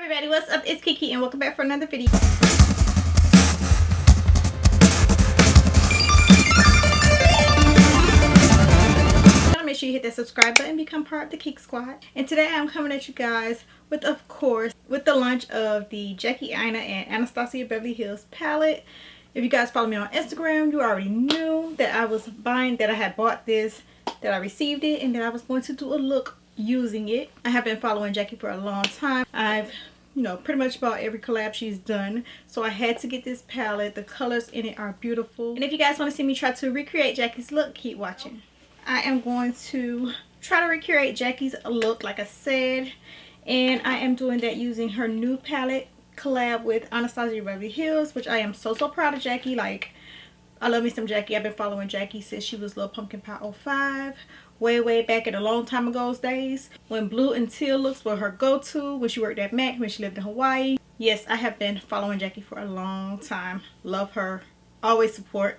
everybody, what's up? It's Kiki and welcome back for another video. Make sure you hit that subscribe button and become part of the KEKE squad. And today I'm coming at you guys with, of course, with the launch of the Jackie, Aina, and Anastasia Beverly Hills palette. If you guys follow me on Instagram, you already knew that I was buying, that I had bought this, that I received it, and that I was going to do a look using it. I have been following Jackie for a long time. I've pretty much bought every collab she's done, so I had to get this palette. The colors in it are beautiful, and if you guys want to see me try to recreate Jackie's look, keep watching. I am going to try to recreate Jackie's look, like I said, and I am doing that using her new palette collab with Anastasia Beverly Hills, which I am so proud of Jackie. Like, I love me some Jackie. I've been following Jackie since she was Little Pumpkin Pie 05, way back in a long time ago's days, when blue and teal looks were her go-to, when she worked at MAC, when she lived in Hawaii. Yes, I have been following Jackie for a long time. Love her, always support.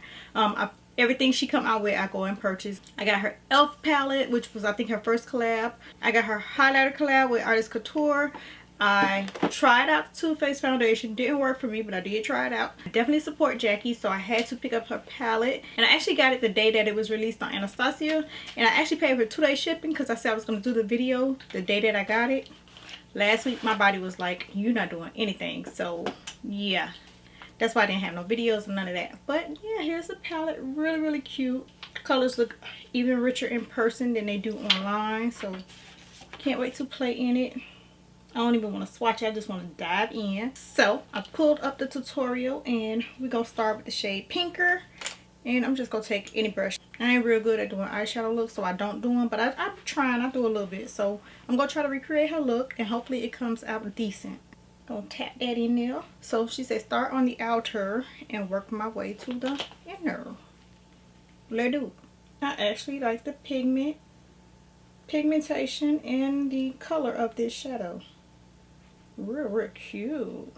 Everything she come out with, I go and purchase. I got her e.l.f. palette, which was, I think, her first collab. I got her highlighter collab with Artist Couture. I tried out the Too Faced foundation. Didn't work for me, but I did try it out. I definitely support Jackie, so I had to pick up her palette. And I actually got it the day that it was released on Anastasia. And I actually paid for 2-day shipping because I said I was going to do the video the day that I got it. Last week, my body was like, you're not doing anything. So, yeah. That's why I didn't have no videos and none of that. But yeah, here's the palette. Really cute. Colors look even richer in person than they do online. So can't wait to play in it. I don't even want to swatch it. I just want to dive in. So I pulled up the tutorial and we're going to start with the shade Pinker. And I'm just going to take any brush. I ain't real good at doing eyeshadow looks, so I don't do them. But I'm trying. I do a little bit. So I'm going to try to recreate her look and hopefully it comes out decent. Gonna tap that in there. So she said start on the outer and work my way to the inner. Let's do. I actually like the pigmentation and the color of this shadow. Real cute.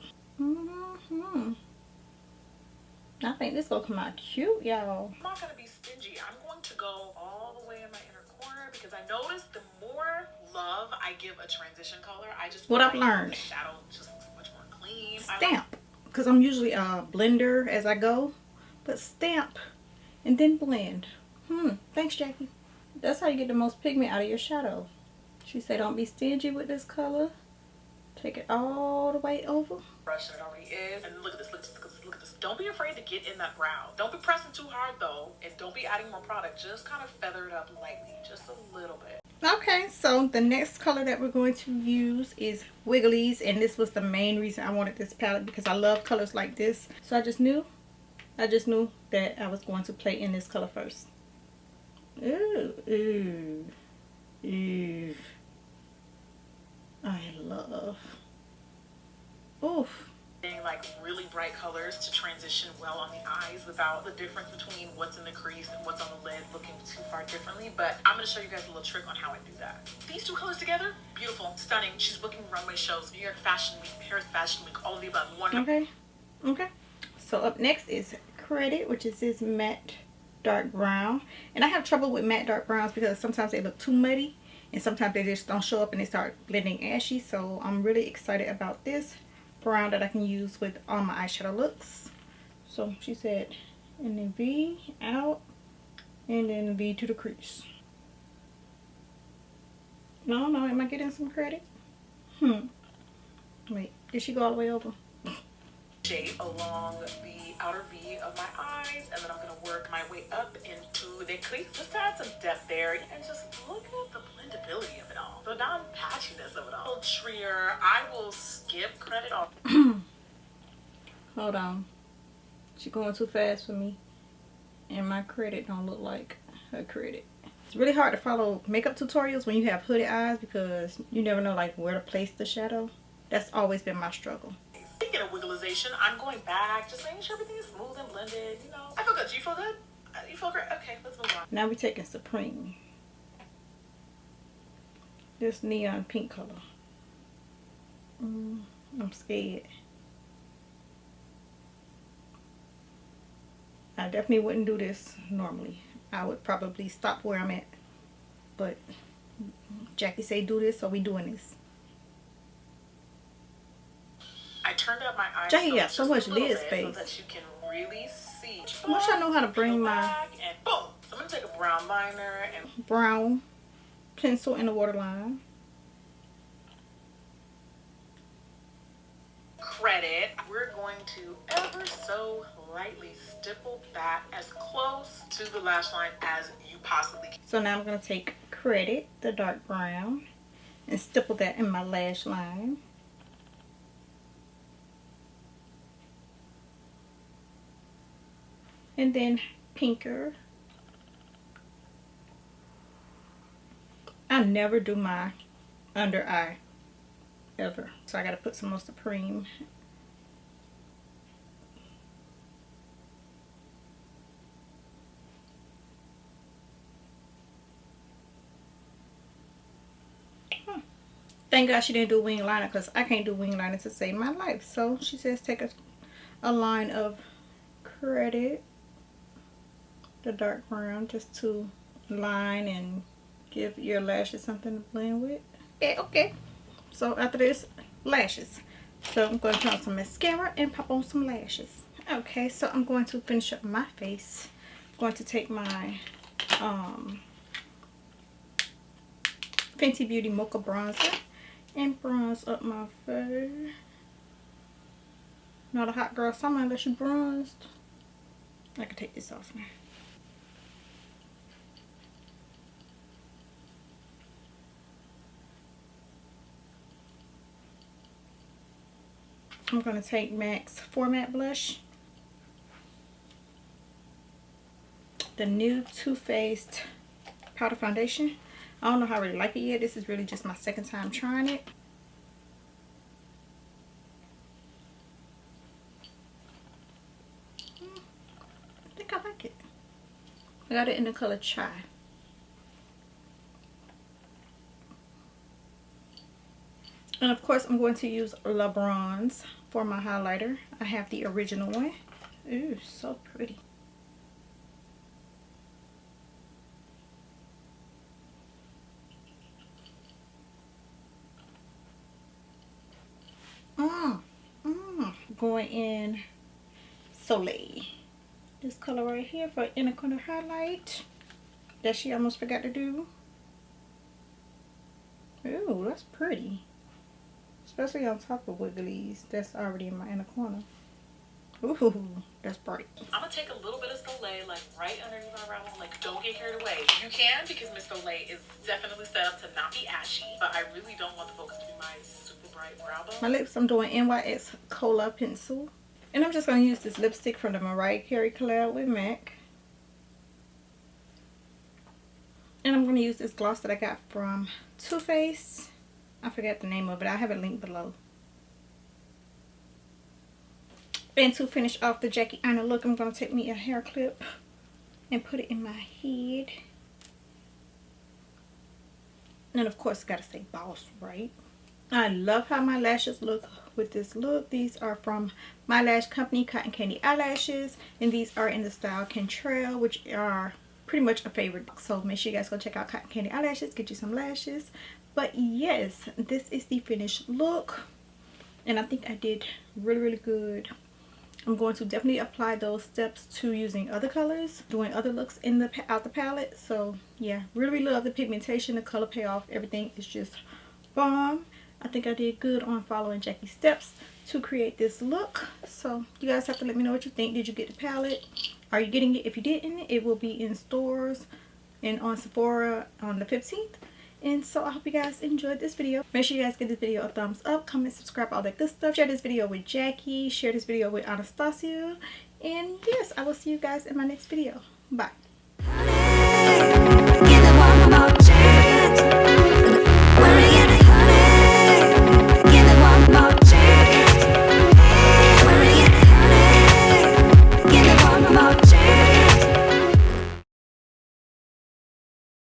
I think this gonna come out cute, y'all. I'm not gonna be stingy. I'm going to go all the way in my inner corner because I noticed the more love I give a transition color, I just what I've learned. The shadow just looks much more clean. Stamp, because I'm usually a blender as I go, but stamp and then blend. Thanks, Jackie. That's how you get the most pigment out of your shadow. She said don't be stingy with this color. Take it all the way over. Brush that it already is. And look at this, look at this, look at this. Don't be afraid to get in that brow. Don't be pressing too hard though, and don't be adding more product. Just kind of feather it up lightly, just a little bit. Okay, so the next color that we're going to use is Wigglies, and this was the main reason I wanted this palette because I love colors like this. So I just knew that I was going to play in this color first. Ooh. I love. Oof. Like really bright colors to transition well on the eyes without the difference between what's in the crease and what's on the lid looking too far differently. But I'm going to show you guys a little trick on how I do that. These two colors together, beautiful, stunning. She's booking runway shows, New York Fashion Week, Paris Fashion Week, all of the above. Wonderful. Okay. So up next is Credit, which is this matte dark brown. And I have trouble with matte dark browns because sometimes they look too muddy and sometimes they just don't show up and they start blending ashy. So I'm really excited about this brown that I can use with all my eyeshadow looks. So she said and then V out and then V to the crease. No, am I getting some credit? Wait, did she go all the way over? Shade along the outer V of my eyes, and then I'm going to work my way up into the crease just to add some depth there, and just look at the blendability of it all, the non-patchiness of it all. Little Trier, I will skip credit off. Hold on, she's going too fast for me, and my credit don't look like her credit. It's really hard to follow makeup tutorials when you have hooded eyes because you never know like where to place the shadow. That's always been my struggle. Speaking of wigglization, I'm going back, just making sure everything is smooth and blended, you know. I feel good. Do you feel good? You feel great? Okay, let's move on. Now we're taking Supreme. This neon pink color. I'm scared. I definitely wouldn't do this normally. I would probably stop where I'm at. But Jackie say do this, so we doing this. turned up my eyes Jackie got so much lid so space. that you can really see. I wish I know how to bring my and boom. So I'm gonna take a brown liner and brown pencil in the waterline. credit. We're going to ever so lightly stipple that as close to the lash line as you possibly can. So now I'm going to take credit, the dark brown, and stipple that in my lash line. And then pinker. I never do my under eye ever, so I got to put some more Supreme. Thank God she didn't do wing liner, because I can't do wing liner to save my life. So she says take a line of credit, the dark brown, just to line and give your lashes something to blend with. Yeah, okay. So after this, lashes. So I'm going to put on some mascara and pop on some lashes. Okay, so I'm going to finish up my face. I'm going to take my Fenty Beauty Mocha Bronzer and bronze up my face. Not a hot girl summer unless you bronzed. I can take this off now. I'm going to take MAC's Format Blush. The new Too Faced Powder Foundation. I don't know how I really like it yet. This is really just my second time trying it. I think I like it. I got it in the color Chai. And of course I'm going to use Le Bronze for my highlighter. I have the original one. Ooh, so pretty. Going in Soleil. This color right here for inner corner highlight that she almost forgot to do. Ooh, that's pretty. Especially on top of Wigglies that's already in my inner corner. Ooh, that's bright. I'm gonna take a little bit of Soleil, like right underneath my brow bone. Like, don't get carried away. You can, because Miss Soleil is definitely set up to not be ashy, but I really don't want the focus to be my super bright brow bone. My lips, I'm doing NYX Cola Pencil. And I'm just gonna use this lipstick from the Mariah Carey collab with MAC. And I'm gonna use this gloss that I got from Too Faced. I forgot the name of it. I have it linked below. And to finish off the Jackie Aina look, I'm going to take me a hair clip and put it in my head. And of course, got to say boss, right? I love how my lashes look with this look. These are from my lash company, Cotton Candy Eyelashes. And these are in the style Cantrell, which are pretty much a favorite. So make sure you guys go check out Cotton Candy Eyelashes. Get you some lashes. But yes, this is the finished look. And I think I did really, really good. I'm going to definitely apply those steps to using other colors, doing other looks in the out the palette. So yeah, really love the pigmentation, the color payoff, everything is just bomb. I think I did good on following Jackie's steps to create this look. So you guys have to let me know what you think. Did you get the palette? Are you getting it? If you didn't, it will be in stores and on Sephora on the 15th. And so I hope you guys enjoyed this video. Make sure you guys give this video a thumbs up, comment, subscribe, all that good stuff. Share this video with Jackie. Share this video with Anastasia. And yes, I will see you guys in my next video. Bye.